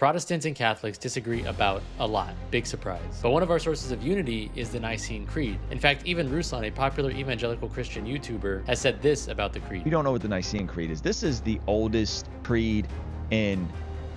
Protestants and Catholics disagree about a lot, big surprise. But one of our sources of unity is the Nicene Creed. In fact, even Ruslan, a popular evangelical Christian YouTuber, has said this about the creed. If you don't know what the Nicene Creed is, this is the oldest creed in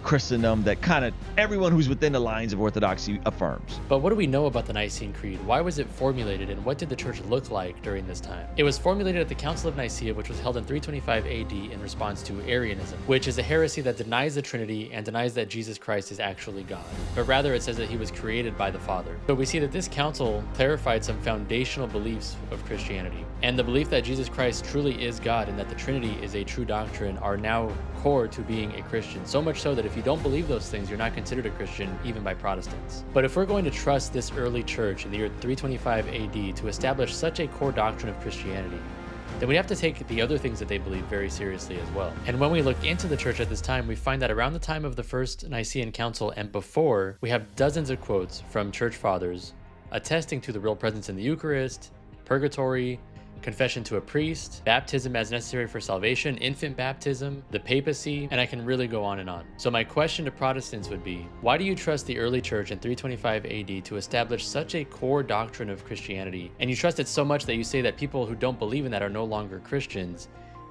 Christendom that kind of everyone who's within the lines of Orthodoxy affirms. But what do we know about the Nicene Creed? Why was it formulated, and what did the church look like during this time? It was formulated at the Council of Nicaea, which was held in 325 AD in response to Arianism, which is a heresy that denies the Trinity and denies that Jesus Christ is actually God, but rather it says that he was created by the Father. So we see that this council clarified some foundational beliefs of Christianity, and the belief that Jesus Christ truly is God and that the Trinity is a true doctrine are now core to being a Christian, so much so that if you don't believe those things, you're not considered a Christian even by Protestants. But if we're going to trust this early church in the year 325 AD to establish such a core doctrine of Christianity, then we have to take the other things that they believe very seriously as well. And when we look into the church at this time, we find that around the time of the First Nicene Council and before, we have dozens of quotes from church fathers attesting to the real presence in the Eucharist, purgatory, confession to a priest, baptism as necessary for salvation, infant baptism, the papacy, and I can really go on and on. So my question to Protestants would be, why do you trust the early church in 325 AD to establish such a core doctrine of Christianity, and you trust it so much that you say that people who don't believe in that are no longer Christians,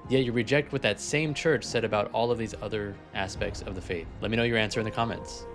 yet you reject what that same church said about all of these other aspects of the faith? Let me know your answer in the comments.